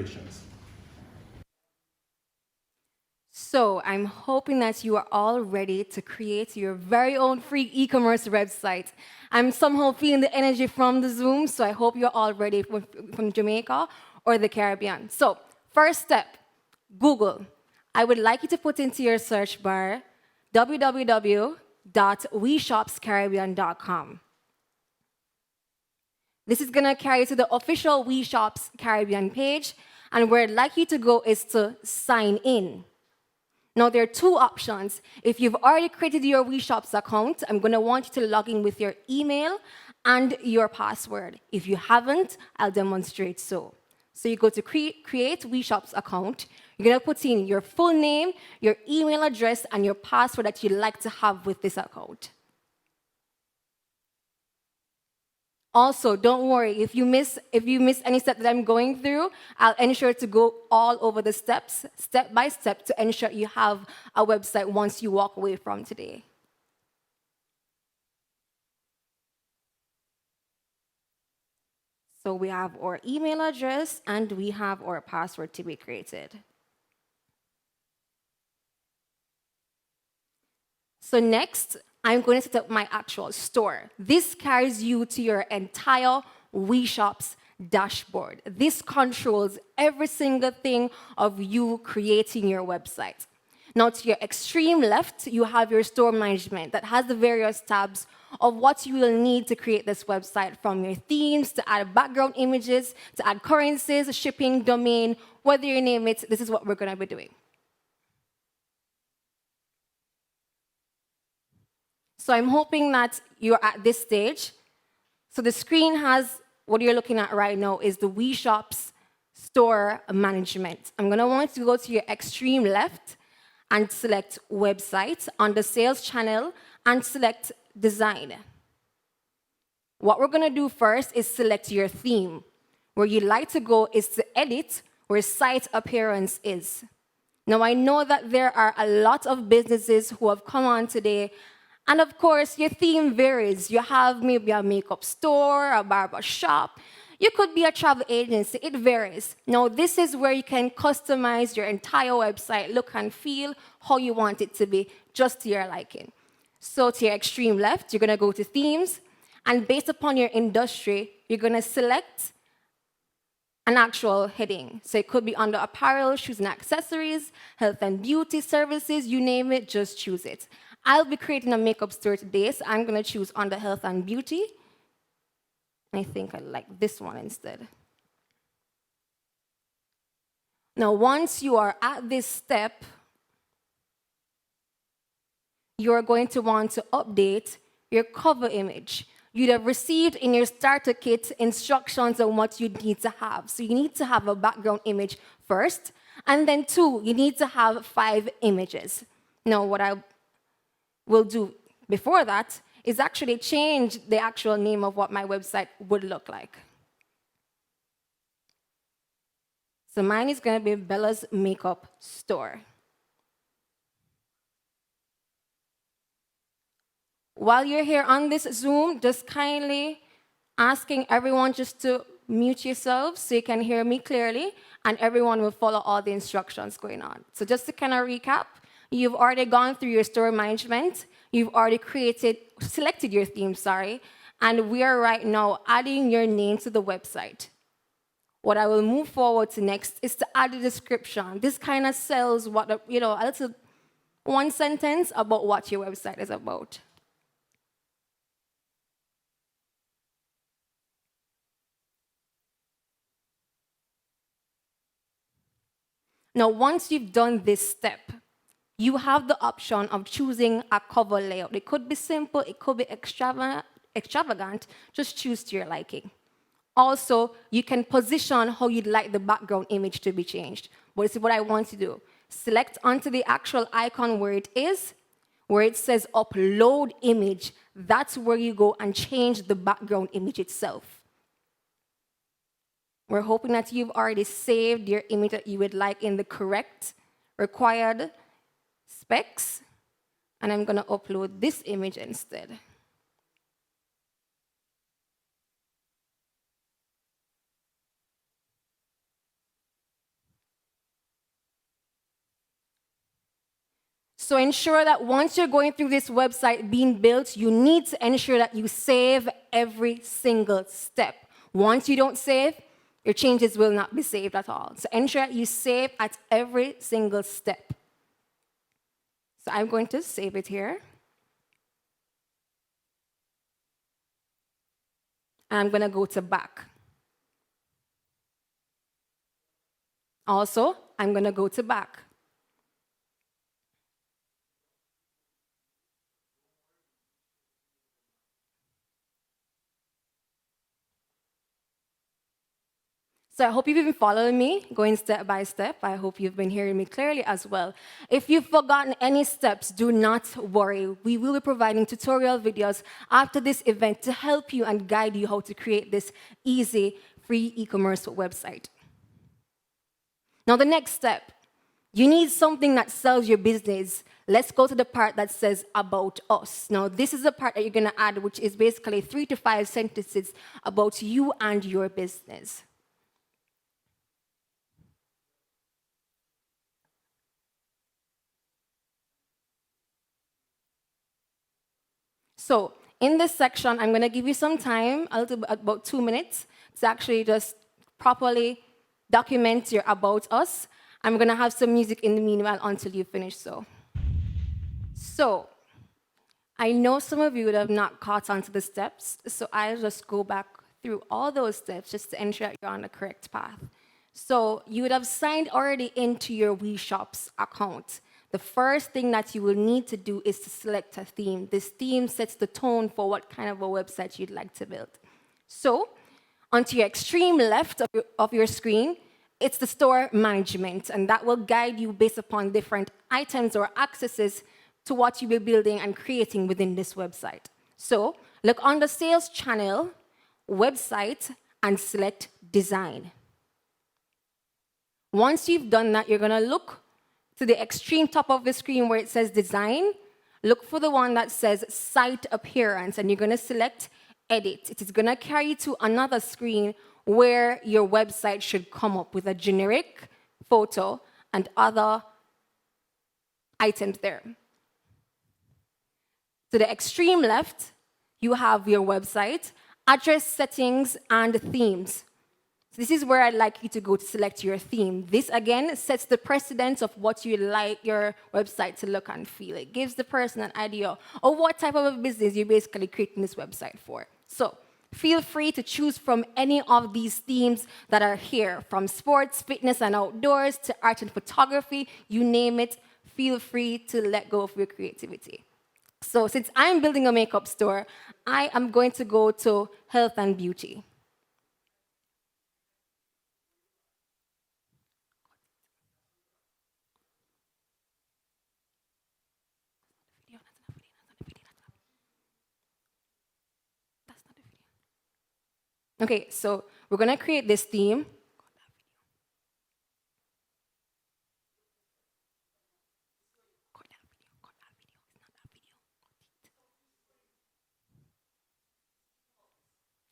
Congratulations. So I'm hoping that you are all ready to create your very own free e-commerce website. I'm somehow feeling the energy from the Zoom, so I hope you're all ready from Jamaica or the Caribbean. So first step, Google. I would like you to put into your search bar www.WiShopsCaribbean.com. This is going to carry you to the official WiShops Caribbean page, and where I'd like you to go is to sign in. Now, there are two options. If you've already created your WiShops account, I'm going to want you to log in with your email and your password. If you haven't, I'll demonstrate so. So you go to create WiShops account. You're going to put in your full name, your email address, and your password that you'd like to have with this account. Also, don't worry, if you miss any step that I'm going through, I'll ensure to go all over the steps, step by step, to ensure you have a website once you walk away from today. So we have our email address and we have our password to be created. So next, I'm going to set up my actual store. This carries you to your entire WiShops dashboard. This controls every single thing of you creating your website. Now, to your extreme left, you have your store management that has the various tabs of what you will need to create this website, from your themes to add background images, to add currencies, shipping, domain, whether you name it, this is what we're going to be doing. So I'm hoping that you're at this stage. So the screen has, what you're looking at right now is the WiShops store management. I'm going to want you to go to your extreme left and select website on the sales channel and select design. What we're going to do first is select your theme. Where you'd like to go is to edit where site appearance is. Now, I know that there are a lot of businesses who have come on today, and of course, your theme varies. You have maybe a makeup store, a barber shop. You could be a travel agency. It varies. Now, this is where you can customize your entire website, look and feel how you want it to be, just to your liking. So to your extreme left, you're going to go to themes, and based upon your industry, you're going to select an actual heading. So it could be under apparel, shoes and accessories, health and beauty services, you name it, just choose it. I'll be creating a makeup store today, so I'm going to choose under health and beauty. I think I like this one instead. Now, once you are at this step, you're going to want to update your cover image. You'd have received in your starter kit instructions on what you need to have. So you need to have a background image first, and then 2, you need to have 5 images. Now, what I will do before that is actually change the actual name of what my website would look like. So mine is going to be Bella's Makeup Store. While you're here on this Zoom, just kindly asking everyone just to mute yourselves so you can hear me clearly, and everyone will follow all the instructions going on. So just to kind of recap, you've already gone through your store management, you've already selected your theme, and we are right now adding your name to the website. What I will move forward to next is to add a description. This kind of sells what, a little one sentence about what your website is about. Now, once you've done this step, you have the option of choosing a cover layout. It could be simple, it could be extravagant, just choose to your liking. Also, you can position how you'd like the background image to be changed. But this is what I want to do. Select onto the actual icon where it is, where it says upload image. That's where you go and change the background image itself. We're hoping that you've already saved your image that you would like in the correct required specs. And I'm going to upload this image instead. So ensure that once you're going through this website being built, you need to ensure that you save every single step. Once you don't save, your changes will not be saved at all. So ensure that you save at every single step. So I'm going to save it here. And I'm going to go to back. Also, I'm going to go to back. So I hope you've been following me, going step by step. I hope you've been hearing me clearly as well. If you've forgotten any steps, do not worry. We will be providing tutorial videos after this event to help you and guide you how to create this easy, free e-commerce website. Now, the next step, you need something that sells your business. Let's go to the part that says about us. Now, this is the part that you're going to add, which is basically 3 to 5 sentences about you and your business. So in this section, I'm going to give you some time, about 2 minutes, to actually just properly document your about us. I'm going to have some music in the meanwhile until you finish. So I know some of you would have not caught on to the steps, so I'll just go back through all those steps just to ensure that you're on the correct path. So you would have signed already into your WiShops account. The first thing that you will need to do is to select a theme. This theme sets the tone for what kind of a website you'd like to build. So onto your extreme left of your screen, it's the store management, and that will guide you based upon different items or accesses to what you'll be building and creating within this website. So look on the sales channel, website, and select design. Once you've done that, you're going to look to the extreme top of the screen where it says design. Look for the one that says site appearance, and you're going to select edit. It is going to carry you to another screen where your website should come up with a generic photo and other items there. To the extreme left, you have your website, address settings, and themes. So this is where I'd like you to go to select your theme. This, again, sets the precedence of what you'd like your website to look and feel. It gives the person an idea of what type of a business you're basically creating this website for. So feel free to choose from any of these themes that are here, from sports, fitness, and outdoors to art and photography, you name it. Feel free to let go of your creativity. So since I'm building a makeup store, I am going to go to health and beauty. Okay, so we're going to create this theme.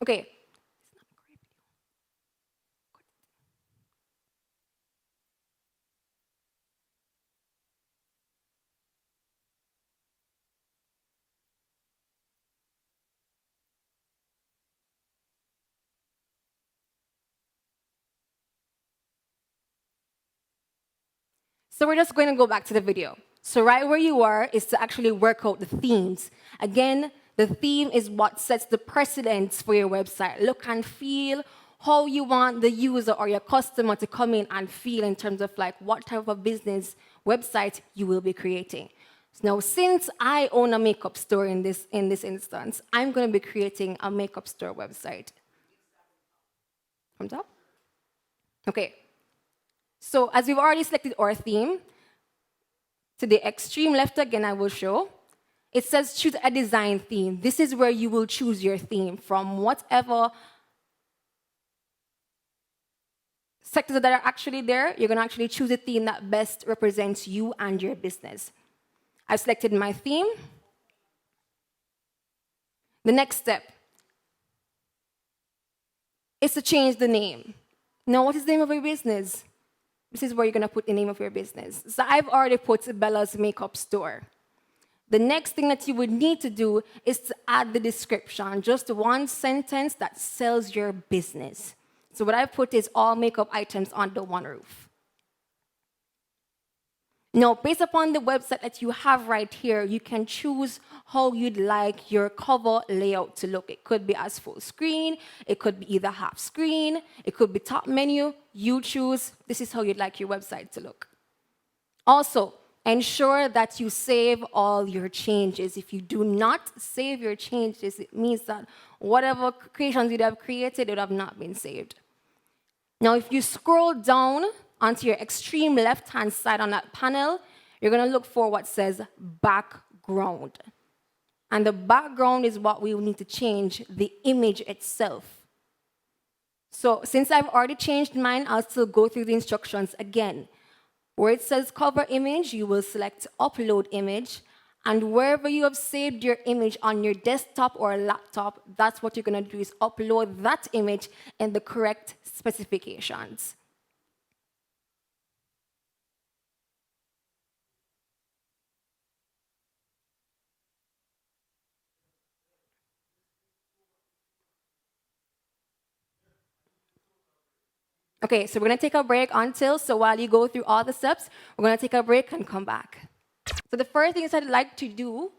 Okay. So we're just going to go back to the video. So right where you are is to actually work out the themes. Again, the theme is what sets the precedence for your website. Look and feel how you want the user or your customer to come in and feel in terms of like what type of business website you will be creating. Now, since I own a makeup store in this instance, I'm going to be creating a makeup store website. From top? Okay. So as we've already selected our theme, to the extreme left again I will show, it says choose a design theme. This is where you will choose your theme from whatever sectors that are actually there. You're going to actually choose a theme that best represents you and your business. I've selected my theme. The next step is to change the name. Now, what is the name of your business? This is where you're going to put the name of your business. So I've already put Bella's Makeup Store. The next thing that you would need to do is to add the description, just one sentence that sells your business. So what I put is all makeup items under one roof. Now, based upon the website that you have right here, you can choose how you'd like your cover layout to look. It could be as full screen, it could be either half screen, it could be top menu. You choose. This is how you'd like your website to look. Also, ensure that you save all your changes. If you do not save your changes, it means that whatever creations you'd have created would have not been saved. Now, if you scroll down onto your extreme left-hand side on that panel, you're going to look for what says background. And the background is what we will need to change, the image itself. So since I've already changed mine, I'll still go through the instructions again. Where it says cover image, you will select upload image. And wherever you have saved your image on your desktop or laptop, that's what you're going to do is upload that image in the correct specifications. Okay, so we're going to take a break until, so while you go through all the steps, we're going to take a break and come back. So the first thing I'd like to do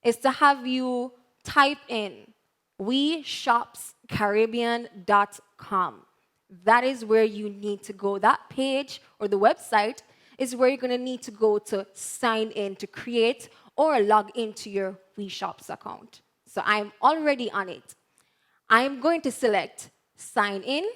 is to have you type in WiShopsCaribbean.com. That is where you need to go. That page or the website is where you're going to need to go to sign in, to create or log into your WiShops account. So I'm already on it. I'm going to select sign in.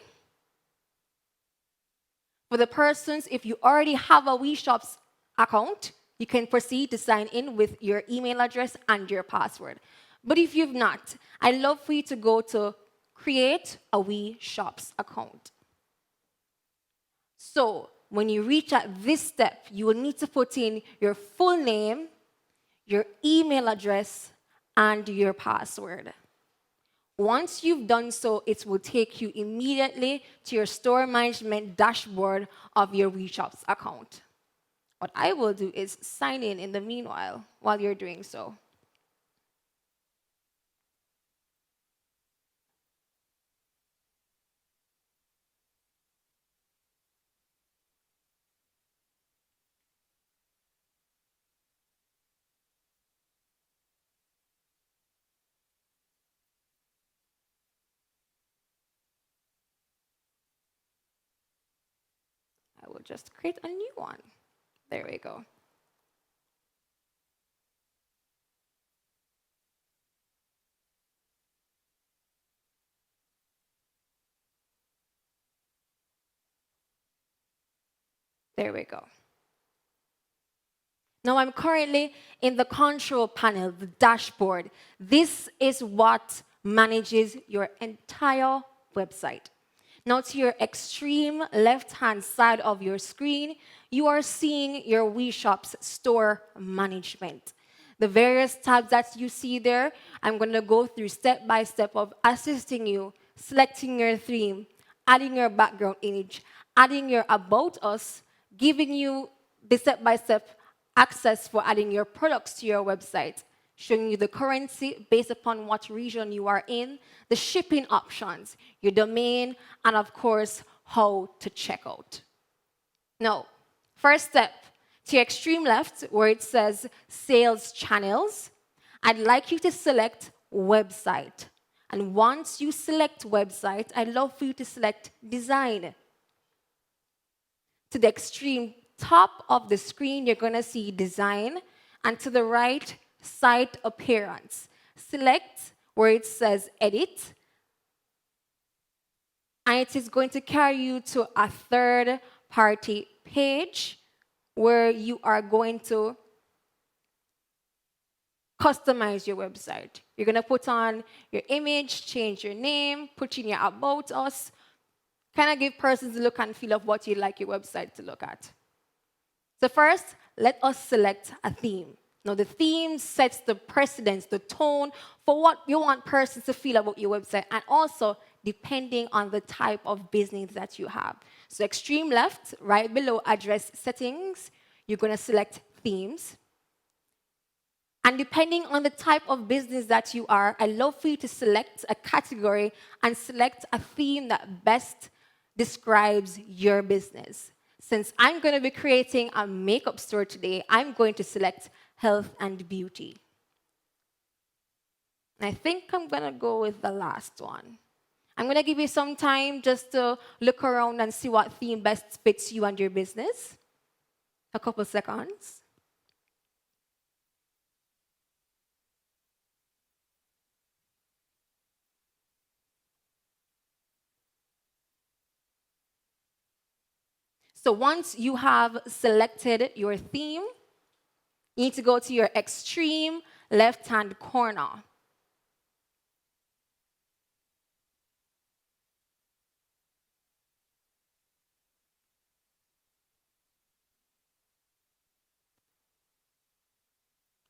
For the persons, if you already have a WiShops account, you can proceed to sign in with your email address and your password. But if you've not, I'd love for you to go to create a WiShops account. So when you reach at this step, you will need to put in your full name, your email address, and your password. Once you've done so, it will take you immediately to your store management dashboard of your WiShops account. What I will do is sign in the meanwhile while you're doing so. I will just create a new one. There we go. There we go. Now I'm currently in the control panel, the dashboard. This is what manages your entire website. Now to your extreme left-hand side of your screen, you are seeing your WiShops store management. The various tabs that you see there, I'm going to go through step by step of assisting you, selecting your theme, adding your background image, adding your About Us, giving you the step-by-step access for adding your products to your website, showing you the currency based upon what region you are in, the shipping options, your domain, and of course, how to check out. Now, first step, to your extreme left, where it says Sales Channels, I'd like you to select Website. And once you select Website, I'd love for you to select Design. To the extreme top of the screen, you're going to see Design, and to the right, Site Appearance. Select where it says Edit, and it is going to carry you to a third-party page where you are going to customize your website. You're going to put on your image, change your name, put in your About Us, kind of give persons the look and feel of what you'd like your website to look at. So first, let us select a theme. Now, the theme sets the precedence, the tone for what you want persons to feel about your website, and also depending on the type of business that you have. So extreme left, right below address settings, you're going to select themes. And depending on the type of business that you are, I love for you to select a category and select a theme that best describes your business. Since I'm going to be creating a makeup store today, I'm going to select health and beauty. And I think I'm going to go with the last one. I'm going to give you some time just to look around and see what theme best fits you and your business. A couple seconds. So once you have selected your theme, you need to go to your extreme left-hand corner.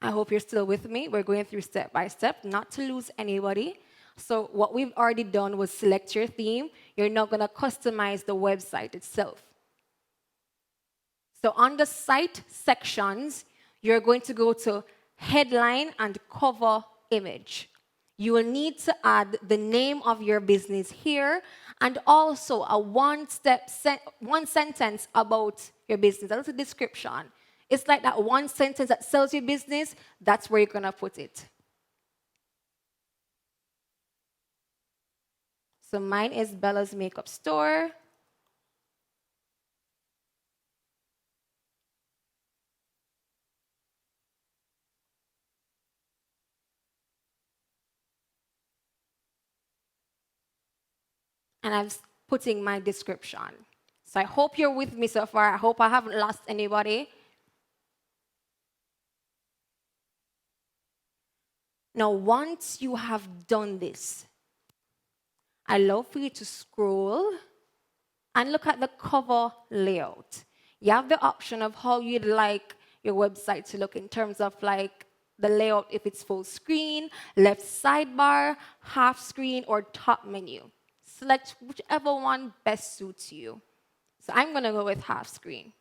I hope you're still with me. We're going through step by step, not to lose anybody. So what we've already done was select your theme. You're now going to customize the website itself. So on the site sections, you're going to go to headline and cover image. You will need to add the name of your business here and also a one sentence about your business. That's a description. It's like that one sentence that sells your business, that's where you're going to put it. So mine is Bella's Makeup Store. And I'm putting my description. So I hope you're with me so far. I hope I haven't lost anybody. Now, once you have done this, I love for you to scroll and look at the cover layout. You have the option of how you'd like your website to look in terms of like the layout, if it's full screen, left sidebar, half screen, or top menu. Select whichever one best suits you. So I'm going to go with half screen.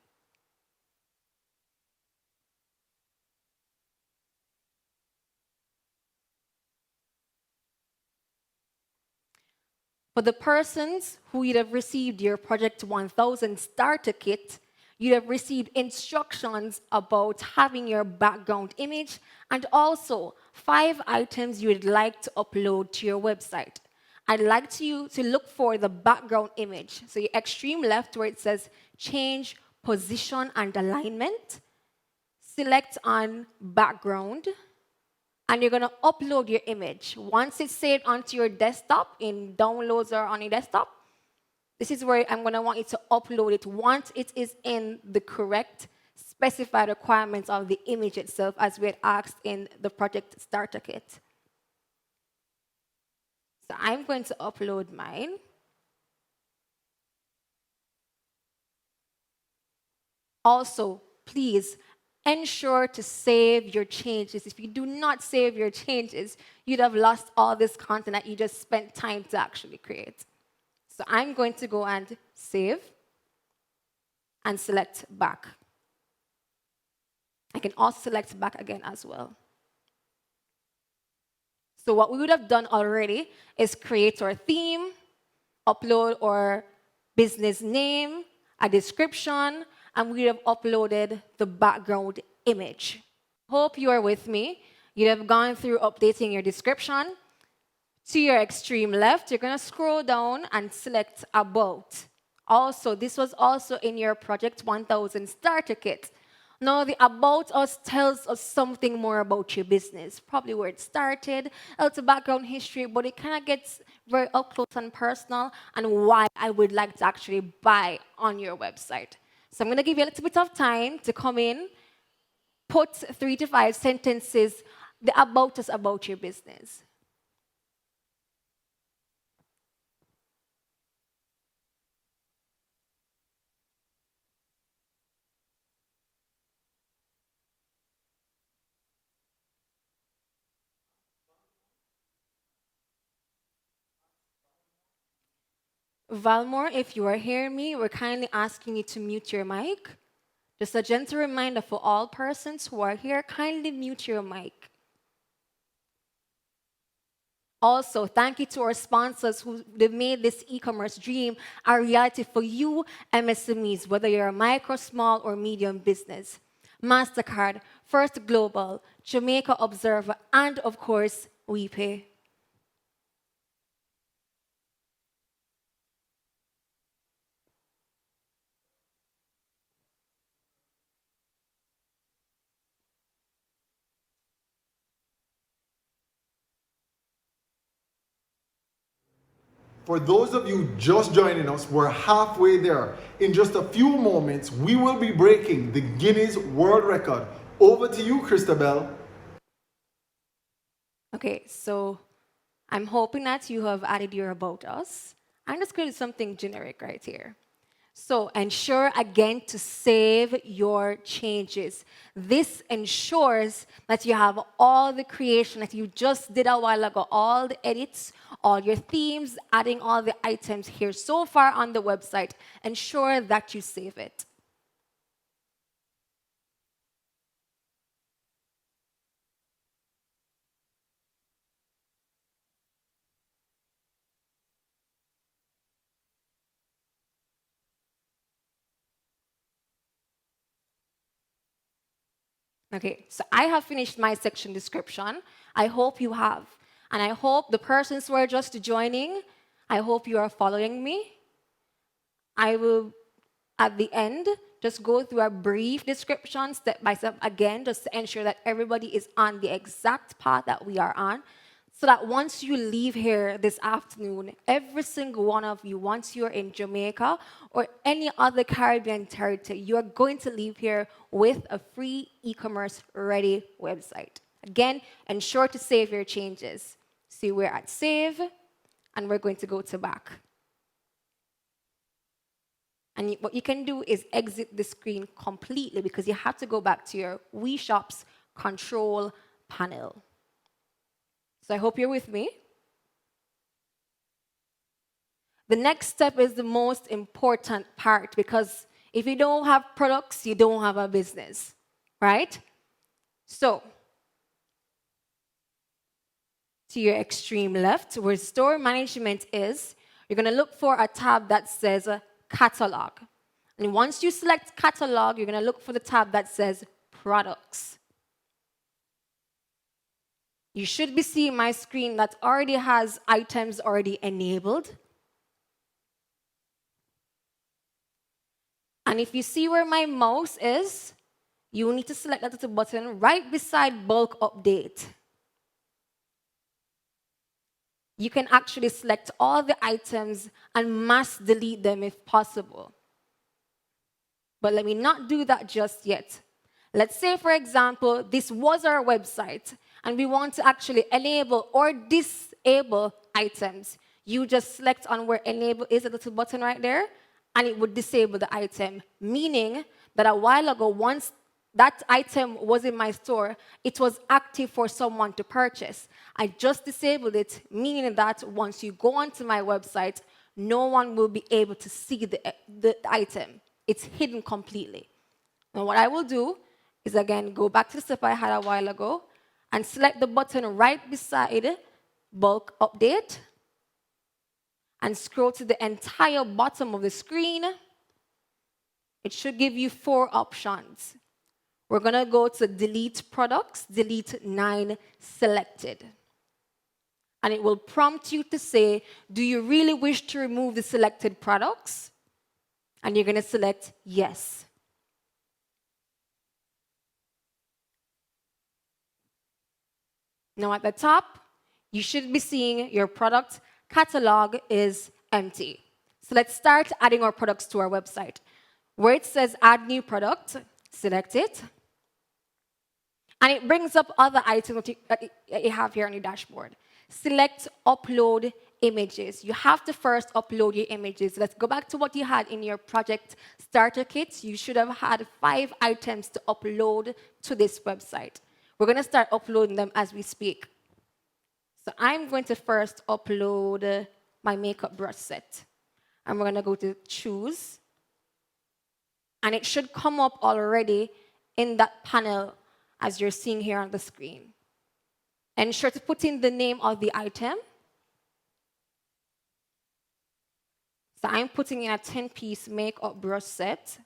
For the persons who would have received your Project 1000 starter kit, you'd have received instructions about having your background image and also 5 items you would like to upload to your website. I'd like you to look for the background image. So your extreme left where it says change position and alignment, select on background, and you're going to upload your image. Once it's saved onto your desktop in downloads or on your desktop, this is where I'm going to want you to upload it once it is in the correct specified requirements of the image itself as we had asked in the project starter kit. So I'm going to upload mine. Also, please ensure to save your changes. If you do not save your changes, you'd have lost all this content that you just spent time to actually create. So I'm going to go and save and select back. I can also select back again as well. So what we would have done already is create our theme, upload our business name, a description, and we have uploaded the background image. Hope you are with me. You have gone through updating your description. To your extreme left, you're going to scroll down and select About. Also, this was also in your Project 1000 starter kit. Now, the About Us tells us something more about your business, probably where it started, a little background history, but it kind of gets very up close and personal and why I would like to actually buy on your website. So I'm going to give you a little bit of time to come in, put 3 to 5 sentences, the About Us about your business. Valmore, if you are hearing me, we're kindly asking you to mute your mic. Just a gentle reminder for all persons who are here, kindly mute your mic. Also, thank you to our sponsors who they've made this e-commerce dream a reality for you MSMEs, whether you're a micro, small, or medium business. MasterCard, First Global, Jamaica Observer, and of course, WePay. For those of you just joining us, we're halfway there. In just a few moments, we will be breaking the Guinness World Record. Over to you, Christabel. Okay, so I'm hoping that you have added your about us. I'm just going to do something generic right here. So ensure again to save your changes. This ensures that you have all the creation that you just did a while ago, all the edits, all your themes, adding all the items here so far on the website. Ensure that you save it. Okay, so I have finished my section description. I hope you have. And I hope the persons who are just joining, I hope you are following me. I will, at the end, just go through a brief description step by step again, just to ensure that everybody is on the exact path that we are on. So that once you leave here this afternoon, every single one of you, once you're in Jamaica or any other Caribbean territory, you're going to leave here with a free e-commerce ready website. Again, ensure to save your changes. See, we're at save, and we're going to go to back. And what you can do is exit the screen completely because you have to go back to your WiShops control panel. So I hope you're with me. The next step is the most important part because if you don't have products, you don't have a business, right? So, to your extreme left, where store management is, you're going to look for a tab that says catalog. And once you select catalog, you're going to look for the tab that says products. You should be seeing my screen that already has items already enabled. And if you see where my mouse is, you need to select that little button right beside bulk update. You can actually select all the items and mass delete them if possible. But let me not do that just yet. Let's say, for example, this was our website, and we want to actually enable or disable items. You just select on where enable is, a little button right there, and it would disable the item, meaning that a while ago, once that item was in my store, it was active for someone to purchase. I just disabled it, meaning that once you go onto my website, no one will be able to see the item. It's hidden completely. And what I will do is, again, go back to the step I had a while ago and select the button right beside bulk update and scroll to the entire bottom of the screen. It should give you 4 options. We're going to go to delete products, delete 9 selected. And it will prompt you to say, do you really wish to remove the selected products? And you're going to select yes. Now at the top, you should be seeing your product catalog is empty. So let's start adding our products to our website. Where it says add new product, select it. And it brings up other items that you have here on your dashboard. Select upload images. You have to first upload your images. Let's go back to what you had in your project starter kit. You should have had 5 items to upload to this website. We're going to start uploading them as we speak. So I'm going to first upload my makeup brush set. and we're going to go to choose. And it should come up already in that panel as you're seeing here on the screen. Ensure to put in the name of the item. So I'm putting in a 10-piece makeup brush set.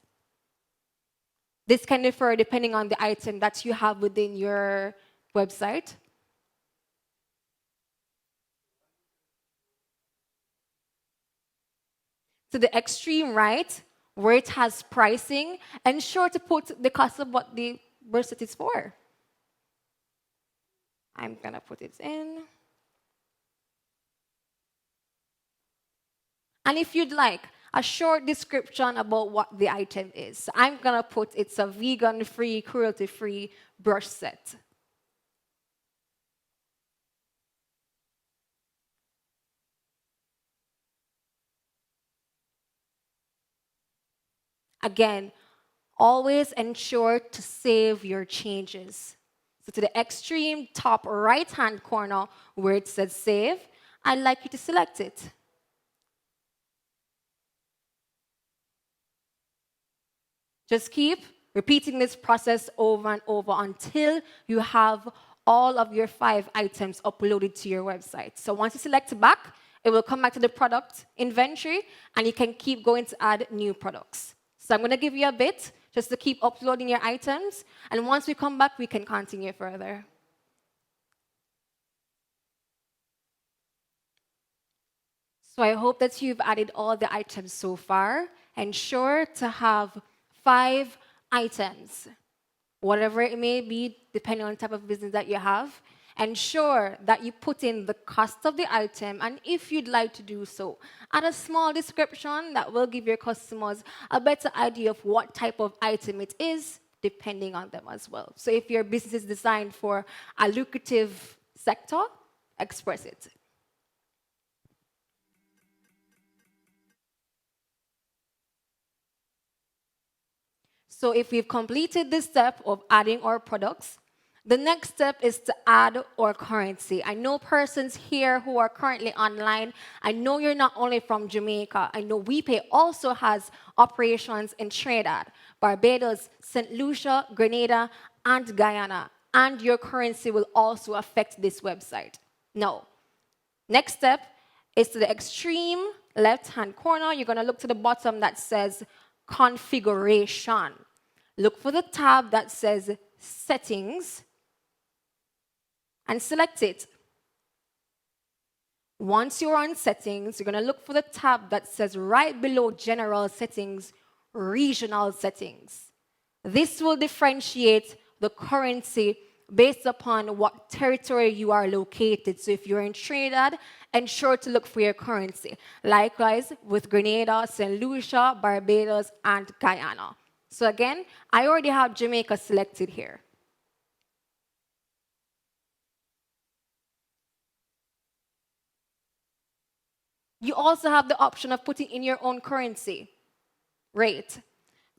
This can differ depending on the item that you have within your website. To the extreme right, where it has pricing, ensure to put the cost of what the brush set is for. I'm going to put it in. And if you'd like, a short description about what the item is. So I'm going to put it's a vegan-free, cruelty-free brush set. Again, always ensure to save your changes. So to the extreme top right-hand corner where it says save, I'd like you to select it. Just keep repeating this process over and over until you have all of your 5 items uploaded to your website. So once you select back, it will come back to the product inventory, and you can keep going to add new products. So I'm going to give you a bit just to keep uploading your items, and once we come back, we can continue further. So I hope that you've added all the items so far. Ensure to have 5 items, whatever it may be, depending on the type of business that you have. Ensure that you put in the cost of the item, and if you'd like to do so, add a small description that will give your customers a better idea of what type of item it is, depending on them as well. So if your business is designed for a lucrative sector, express it. So if we've completed this step of adding our products, the next step is to add our currency. I know persons here who are currently online. I know you're not only from Jamaica. I know WePay also has operations in Trinidad, Barbados, St. Lucia, Grenada, and Guyana. And your currency will also affect this website. Now, next step is to the extreme left-hand corner. You're going to look to the bottom that says configuration. Look for the tab that says settings and select it. Once you're on settings, you're going to look for the tab that says right below general settings, regional settings. This will differentiate the currency based upon what territory you are located. So if you're in Trinidad, ensure to look for your currency. Likewise with Grenada, St. Lucia, Barbados, and Guyana. So again, I already have Jamaica selected here. You also have the option of putting in your own currency rate.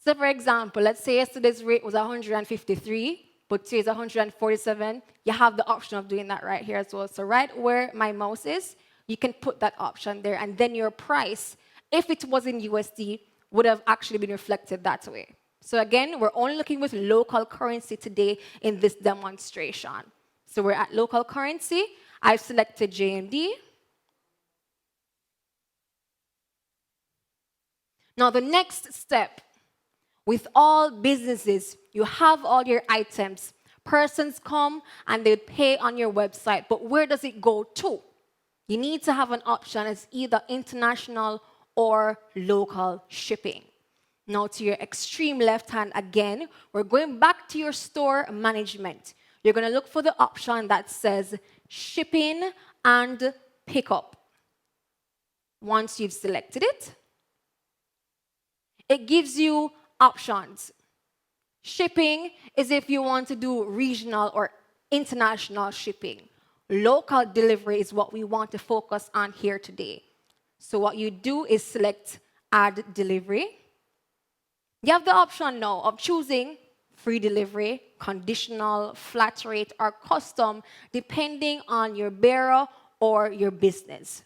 So for example, let's say yesterday's rate was 153, but today's 147. You have the option of doing that right here as well. So right where my mouse is, you can put that option there, and then your price, if it was in USD, would have actually been reflected that way. So again, we're only looking with local currency today in this demonstration. So we're at local currency. I've selected JMD. Now the next step, with all businesses, you have all your items. Persons come and they pay on your website, but where does it go to? You need to have an option as either international or local shipping. Now to your extreme left hand again, we're going back to your store management. You're going to look for the option that says shipping and pickup. Once you've selected it, it gives you options. Shipping is if you want to do regional or international shipping. Local delivery is what we want to focus on here today. So what you do is select add delivery. You have the option now of choosing free delivery, conditional, flat rate, or custom, depending on your bearer or your business.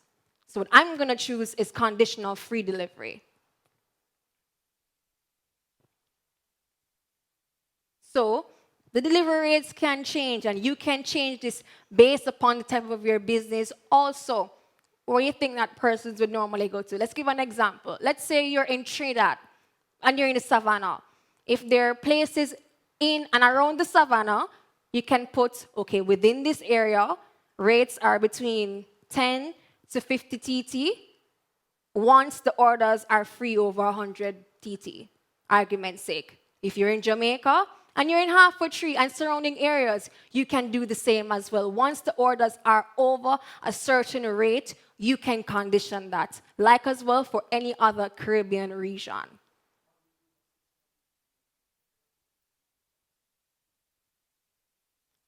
So what I'm going to choose is conditional free delivery. So the delivery rates can change, and you can change this based upon the type of your business also, where you think that persons would normally go to. Let's give an example. Let's say you're in Trinidad and you're in the Savannah. If there are places in and around the Savannah, you can put, okay, within this area, rates are between 10 to 50 TT once the orders are free over 100 TT, argument's sake. If you're in Jamaica and you're in Halfway Tree and surrounding areas, you can do the same as well. Once the orders are over a certain rate, you can condition that, like as well for any other Caribbean region.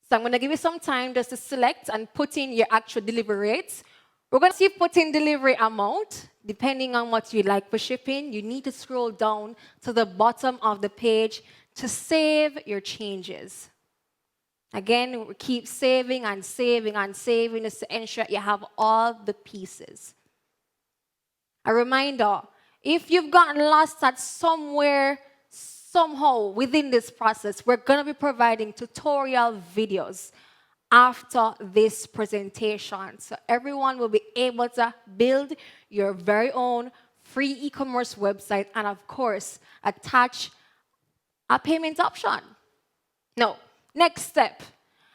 So I'm going to give you some time just to select and put in your actual delivery rates. We're going to see put in delivery amount. Depending on what you like for shipping, you need to scroll down to the bottom of the page to save your changes. Again, we keep saving and saving and saving just to ensure you have all the pieces. A reminder, if you've gotten lost at somewhere, somehow within this process, we're going to be providing tutorial videos after this presentation. So everyone will be able to build your very own free e-commerce website and, of course, attach a payment option. No, next step.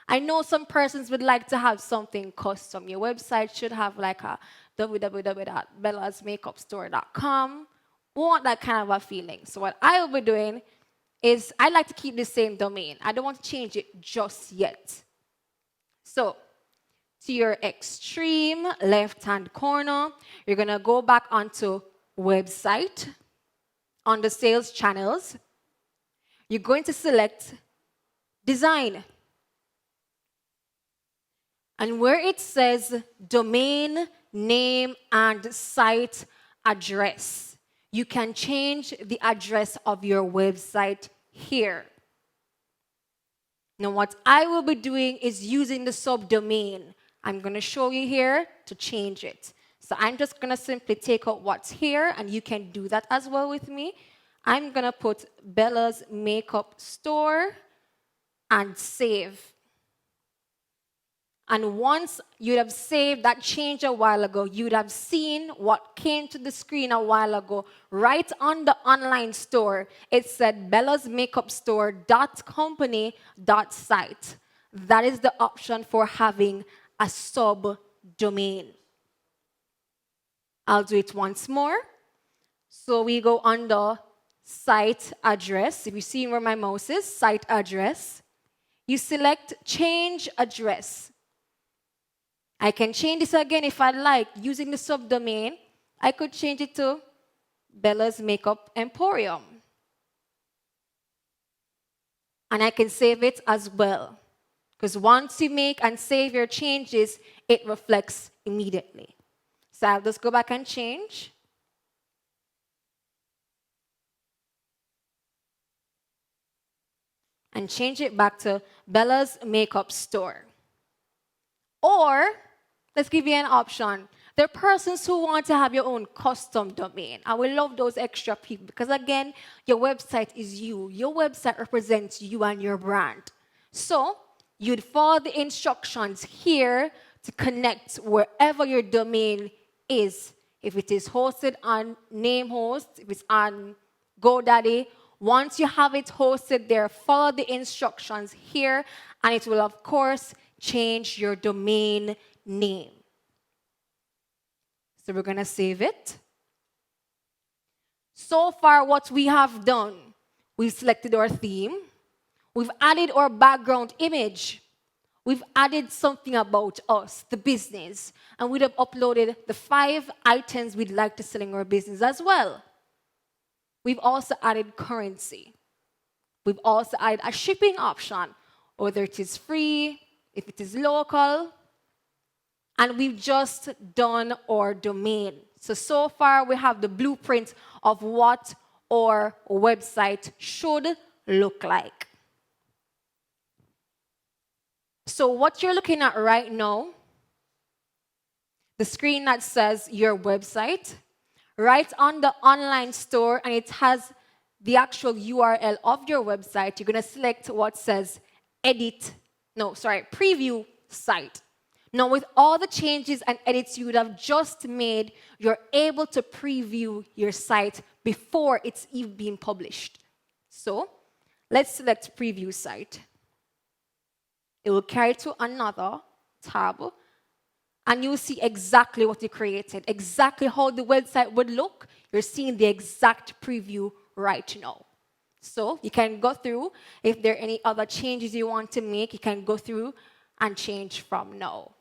I know some persons would like to have something custom. Your website should have like a www.bellasmakeupstore.com. We want that kind of a feeling. So what I will be doing is I like to keep the same domain. I don't want to change it just yet. So to your extreme left-hand corner, you're going to go back onto website, on the sales channels. You're going to select design. And where it says domain, name, and site address, you can change the address of your website here. Now, what I will be doing is using the subdomain. I'm going to show you here to change it. So I'm just going to simply take out what's here, and you can do that as well with me. I'm going to put Bella's Makeup Store and save. And once you'd have saved that change a while ago, you'd have seen what came to the screen a while ago. Right on the online store, it said bellasmakeupstore.company.site. That is the option for having a subdomain. I'll do it once more. So we go under site address. If you see where my mouse is, site address. You select change address. I can change this again if I like. Using the subdomain, I could change it to Bella's Makeup Emporium. And I can save it as well. Because once you make and save your changes, it reflects immediately. So I'll just go back and change. And change it back to Bella's Makeup Store. Or, let's give you an option. There are persons who want to have your own custom domain. I will love those extra people because, again, your website is you. Your website represents you and your brand. So, you'd follow the instructions here to connect wherever your domain is. If it is hosted on Namehost, if it's on GoDaddy, once you have it hosted there, follow the instructions here, and it will, of course, change your domain name. So we're going to save it. So far, what we have done, we've selected our theme. We've added our background image. We've added something about us, the business. And we'd have uploaded the 5 items we'd like to sell in our business as well. We've also added currency. We've also added a shipping option, whether it is free, if it is local. And we've just done our domain. So far, we have the blueprint of what our website should look like. So what you're looking at right now, the screen that says your website, right on the online store, and it has the actual URL of your website. You're going to select what says preview site. Now, with all the changes and edits you would have just made, you're able to preview your site before it's even being published. So, let's select preview site. It will carry to another tab, and you'll see exactly what you created, exactly how the website would look. You're seeing the exact preview right now. So you can go through, if there are any other changes you want to make, you can go through and change from now.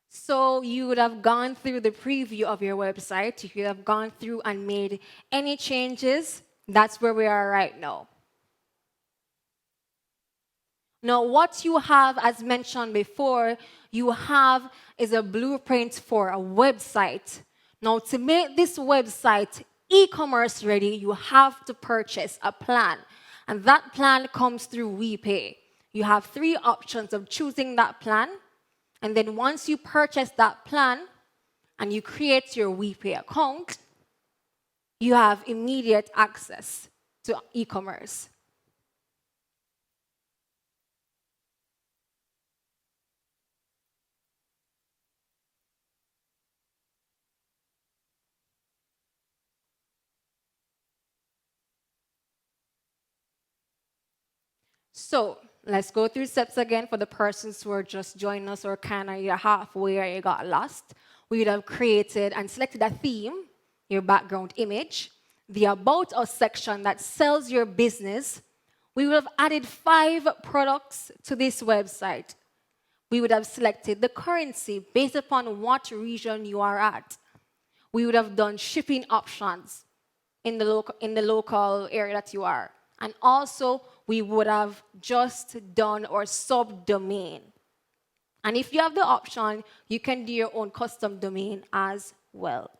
So you would have gone through the preview of your website. If you have gone through and made any changes, that's where we are right now. Now, what you have, as mentioned before, you have is a blueprint for a website. Now, to make this website e-commerce ready, you have to purchase a plan. And that plan comes through WePay. You have 3 options of choosing that plan. And then once you purchase that plan and you create your WePay account, you have immediate access to e-commerce. So let's go through steps again for the persons who are just joining us or kind of you're halfway or you got lost. We would have created and selected a theme, your background image, the About Us section that sells your business. We would have added 5 products to this website. We would have selected the currency based upon what region you are at. We would have done shipping options in the local area that you are. And also, we would have just done our subdomain. And if you have the option, you can do your own custom domain as well.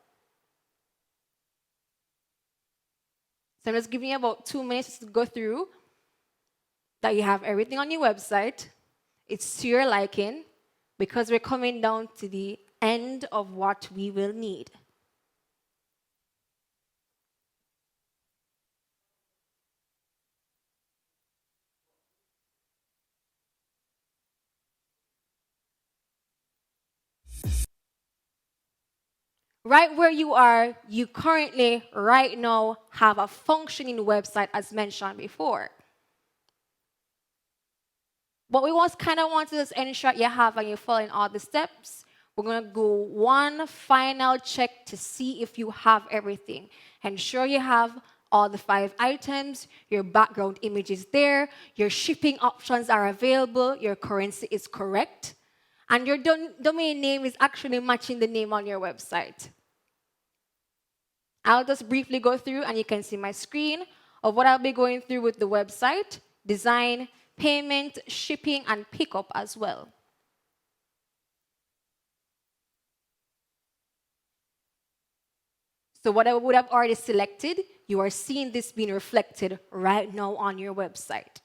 So I'm just giving you about 2 minutes to go through that you have everything on your website. It's to your liking because we're coming down to the end of what we will need. Right where you are, you currently, right now, have a functioning website as mentioned before. But we kind of want to just ensure you have and you're following all the steps. We're going to go one final check to see if you have everything. Ensure you have all the 5 items, your background image is there, your shipping options are available, your currency is correct, and your domain name is actually matching the name on your website. I'll just briefly go through and you can see my screen of what I'll be going through with the website, design, payment, shipping, and pickup as well. So what I would have already selected, you are seeing this being reflected right now on your website.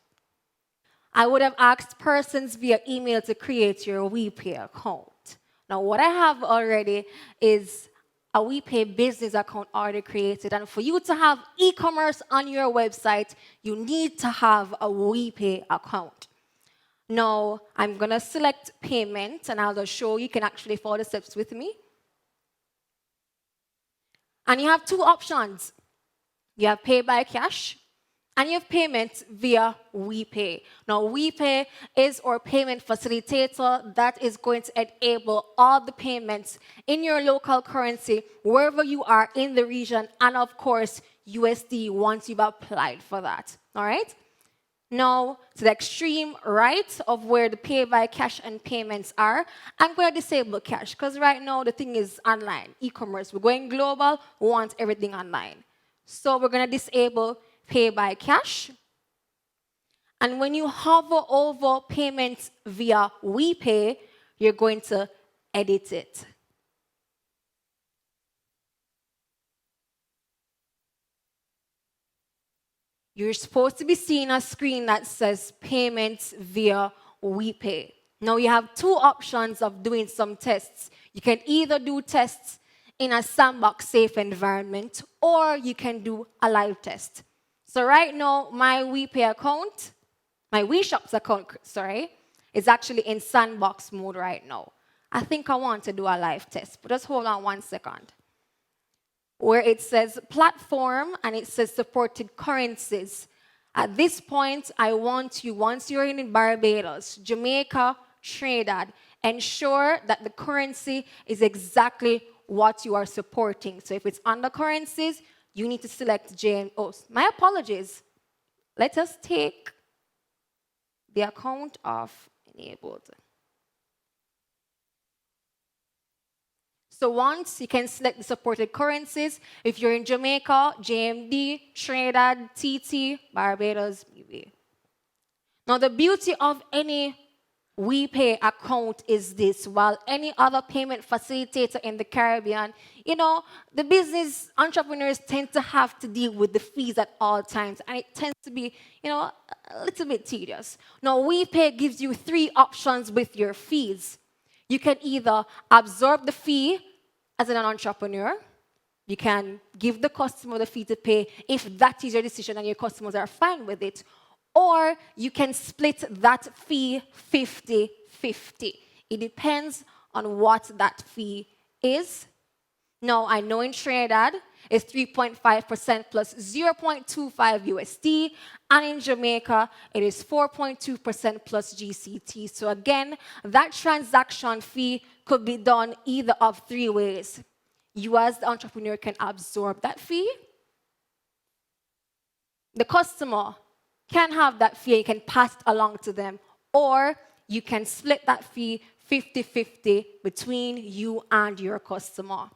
I would have asked persons via email to create your WePay account. Now, what I have already is a WePay business account already created. And for you to have e-commerce on your website, you need to have a WePay account. Now, I'm going to select payment, and I'll just show you can actually follow the steps with me. And you have 2 options. You have pay by cash, and you have payment via WePay. Now, WePay is our payment facilitator that is going to enable all the payments in your local currency, wherever you are in the region, and of course, USD once you've applied for that. All right? Now, to the extreme right of where the pay by cash and payments are, I'm going to disable cash because right now the thing is online, e-commerce. We're going global, we want everything online. So we're going to disable pay by cash. And when you hover over payments via WePay, you're going to edit it. You're supposed to be seeing a screen that says payments via WePay. Now you have two options of doing some tests. You can either do tests in a sandbox safe environment, or you can do a live test. So right now, my WePay account, my WiShops account, sorry, is actually in sandbox mode right now. I think I want to do a live test, but just hold on 1 second. Where it says platform and it says supported currencies. At this point, I want you, once you're in Barbados, Jamaica, Trinidad, ensure that the currency is exactly what you are supporting. So if it's under currencies, you need to select JMO. My apologies. Let us take the account off enabled. So once you can select the supported currencies, if you're in Jamaica, JMD, Trinidad, TT, Barbados, BB. Now the beauty of any WePay account is this: while any other payment facilitator in the Caribbean, the business entrepreneurs tend to have to deal with the fees at all times, and it tends to be, a little bit tedious. Now, WePay gives you three options with your fees. You can either absorb the fee as an entrepreneur. You can give the customer the fee to pay if that is your decision and your customers are fine with it. Or you can split that fee 50-50. It depends on what that fee is. Now, I know in Trinidad, it's 3.5% plus 0.25 USD, and in Jamaica, it is 4.2% plus GCT. So again, that transaction fee could be done either of three ways. You as the entrepreneur can absorb that fee. The customer can have that fee, you can pass it along to them, or you can split that fee 50-50 between you and your customer.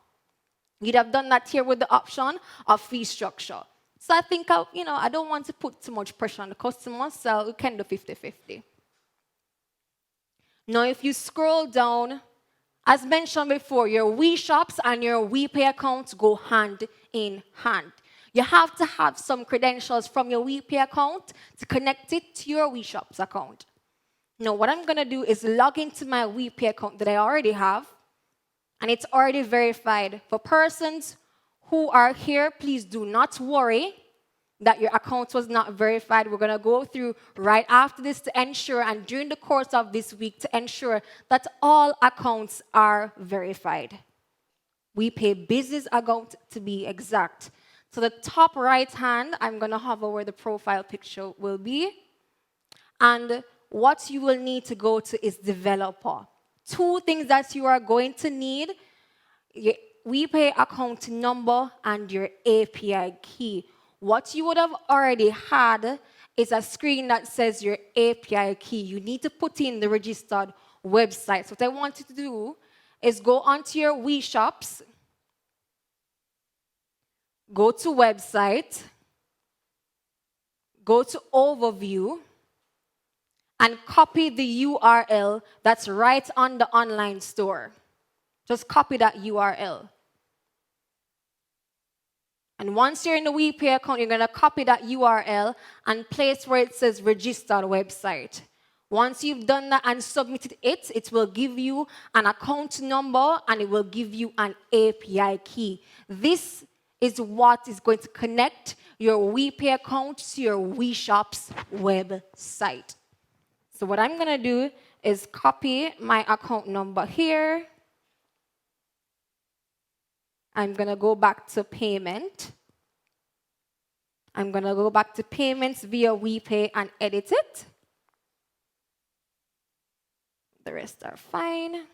You'd have done that here with the option of fee structure. So I think, I don't want to put too much pressure on the customer, so we can do 50-50. Now, if you scroll down, as mentioned before, your WiShops and your WePay accounts go hand in hand. You have to have some credentials from your WePay account to connect it to your WiShops account. Now, what I'm going to do is log into my WePay account that I already have, and it's already verified. For persons who are here, please do not worry that your account was not verified. We're going to go through right after this to ensure, and during the course of this week, to ensure that all accounts are verified. WePay business account to be exact. So the top right hand, I'm going to hover where the profile picture will be. And what you will need to go to is developer. Two things that you are going to need: your WePay account number and your API key. What you would have already had is a screen that says your API key. You need to put in the registered website. So what I want you to do is go onto your WeShops, go to website, go to overview, and copy the URL that's right on the online store. Just copy that URL. And once you're in the WePay account, you're going to copy that URL and place where it says registered website. Once you've done that and submitted it, it will give you an account number and it will give you an API key. This is what is going to connect your WePay account to your WiShops website. So what I'm going to do is copy my account number here. I'm going to go back to payment. I'm going to go back to payments via WePay and edit it. The rest are fine.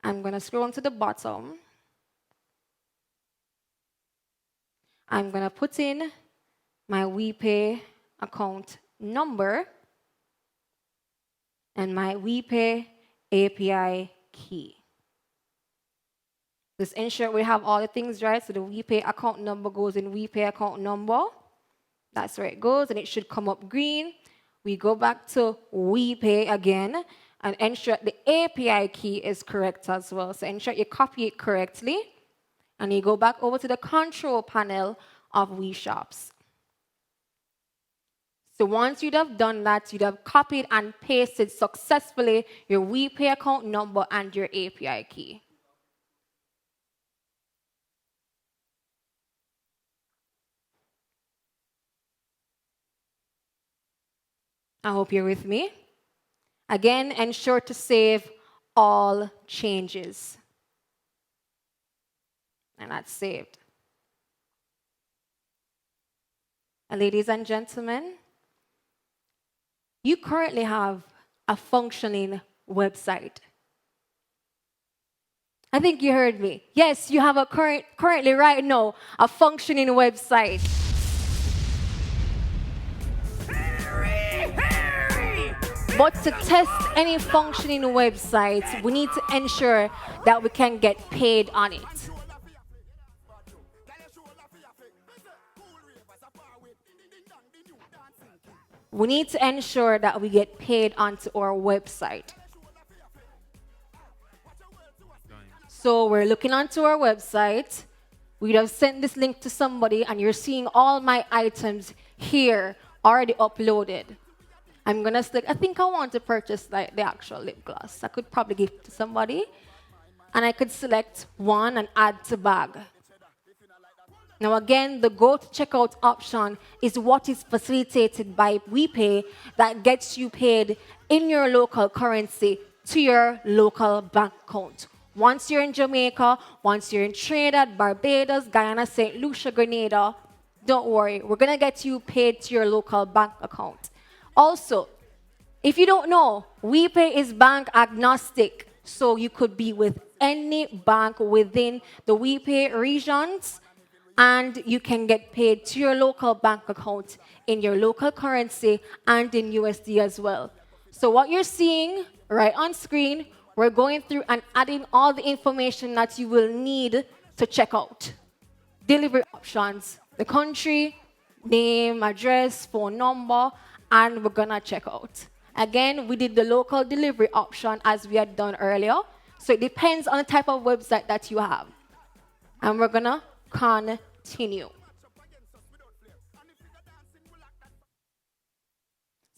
I'm going to scroll to the bottom. I'm going to put in my WePay account number and my WePay API key. Just ensure we have all the things right. So the WePay account number goes in WePay account number. That's where it goes, and it should come up green. We go back to WePay again and ensure the API key is correct as well. So ensure you copy it correctly, and you go back over to the control panel of WiShops. So once you'd have done that, you'd have copied and pasted successfully your WePay account number and your API key. I hope you're with me. Again, ensure to save all changes. And that's saved. And ladies and gentlemen, you currently have a functioning website. I think you heard me. Yes, you have a currently right now a functioning website. But to test any functioning websites, we need to ensure that we can get paid on it. We need to ensure that we get paid onto our website. So we're looking onto our website. We'd have sent this link to somebody, and you're seeing all my items here already uploaded. I'm gonna select, I think I want to purchase like the actual lip gloss. I could probably give it to somebody. And I could select one and add to bag. Now again, the go to checkout option is what is facilitated by WePay that gets you paid in your local currency to your local bank account. Once you're in Jamaica, once you're in Trinidad, Barbados, Guyana, St. Lucia, Grenada, don't worry, we're gonna get you paid to your local bank account. Also, if you don't know, WePay is bank agnostic, so you could be with any bank within the WePay regions, and you can get paid to your local bank account in your local currency and in USD as well. So what you're seeing right on screen, we're going through and adding all the information that you will need to check out. Delivery options, the country, name, address, phone number, and we're gonna check out. Again, we did the local delivery option as we had done earlier. So it depends on the type of website that you have. And we're gonna continue.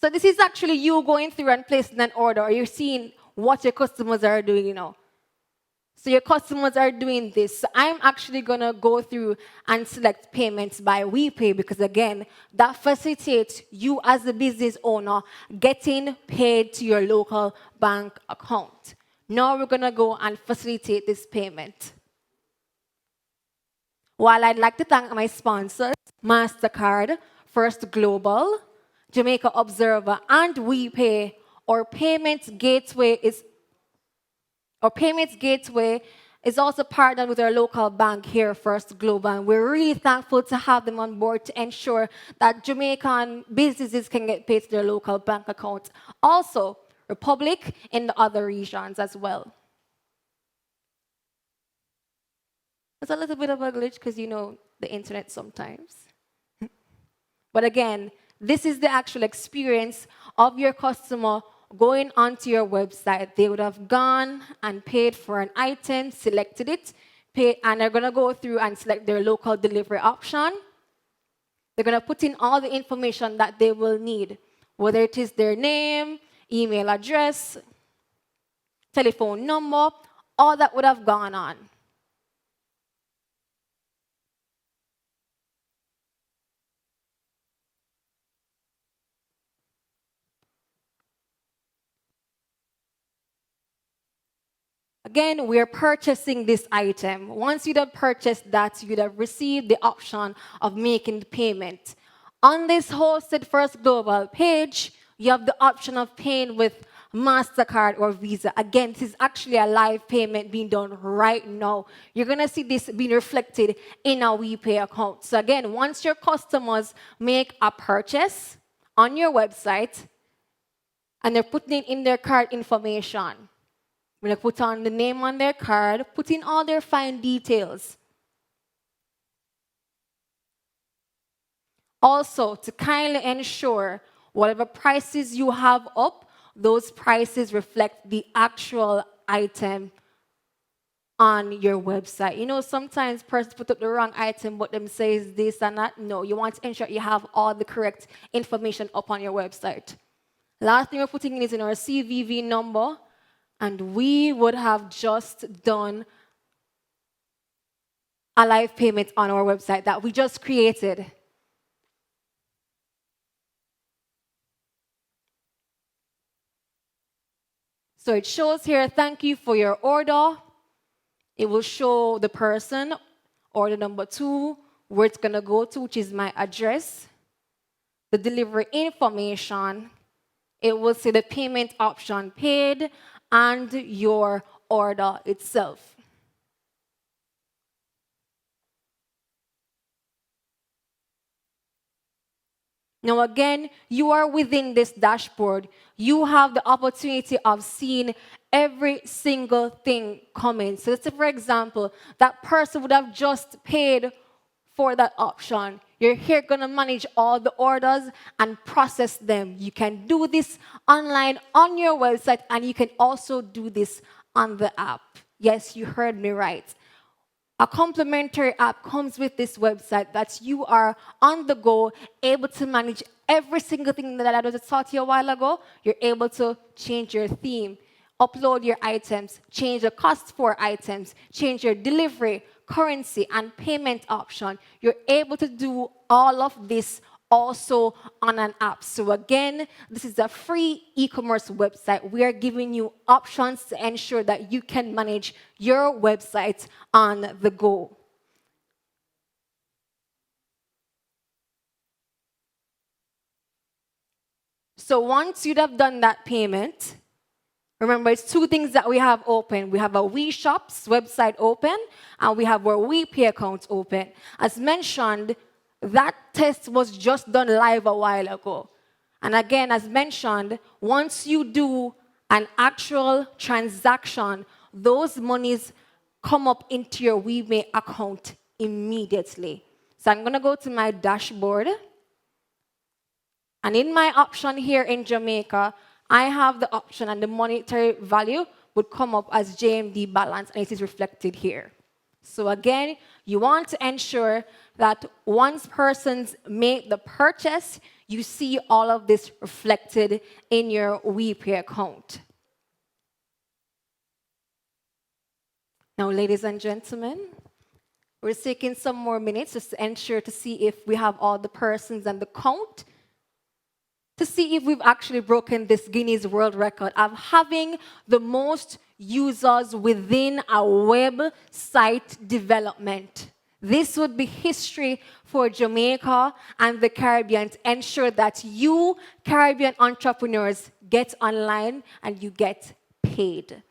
So this is actually you going through and placing an order. You're seeing what your customers are doing, you know. So your customers are doing this. So I'm actually gonna go through and select payments by WePay because again, that facilitates you as a business owner getting paid to your local bank account. Now we're gonna go and facilitate this payment. While I'd like to thank my sponsors, MasterCard, First Global, Jamaica Observer, and WePay, our payments gateway is also partnered with our local bank here, First Global, and we're really thankful to have them on board to ensure that Jamaican businesses can get paid to their local bank accounts. Also, Republic in the other regions as well. It's a little bit of a glitch because you know the internet sometimes. But again, this is the actual experience of your customer going onto your website. They would have gone and paid for an item, selected it, paid, and they're going to go through and select their local delivery option. They're going to put in all the information that they will need, whether it is their name, email address, telephone number, all that would have gone on. Again, we're purchasing this item. Once you'd have purchased that, you'd have received the option of making the payment. On this hosted First Global page, you have the option of paying with MasterCard or Visa. Again, this is actually a live payment being done right now. You're going to see this being reflected in our WePay account. So again, once your customers make a purchase on your website and they're putting in their card information, we're going to put on the name on their card, put in all their fine details. Also, to kindly ensure whatever prices you have up, those prices reflect the actual item on your website. You know, sometimes persons put up the wrong item, but them says this and that. No, you want to ensure you have all the correct information up on your website. Last thing we're putting in is in our CVV number, and we would have just done a live payment on our website that we just created. So it shows here, thank you for your order. It will show the person, order number 2, where it's going to go to, which is my address, the delivery information. It will say the payment option paid and your order itself. Now again, you are within this dashboard. You have the opportunity of seeing every single thing coming. So let's say, for example, that person would have just paid for that option. You're here going to manage all the orders and process them. You can do this online on your website, and you can also do this on the app. Yes, you heard me right. A complimentary app comes with this website that you are on the go, able to manage every single thing that I just taught you a while ago. You're able to change your theme, upload your items, change the cost for items, change your delivery, currency, and payment option. You're able to do all of this also on an app. So again, this is a free e-commerce website. We are giving you options to ensure that you can manage your website on the go. So once you'd have done that payment, remember, it's 2 things that we have open. We have a WiShops website open, and we have our WePay account open. As mentioned, that test was just done live a while ago. And again, as mentioned, once you do an actual transaction, those monies come up into your WePay account immediately. So I'm going to go to my dashboard. And in my option here in Jamaica, I have the option, and the monetary value would come up as JMD balance, and it is reflected here. So again, you want to ensure that once persons make the purchase, you see all of this reflected in your WePay account. Now, ladies and gentlemen, we're taking some more minutes just to ensure to see if we have all the persons and the count, to see if we've actually broken this Guinness World Record of having the most users within a website development. This would be history for Jamaica and the Caribbean to ensure that you, Caribbean entrepreneurs, get online and you get paid.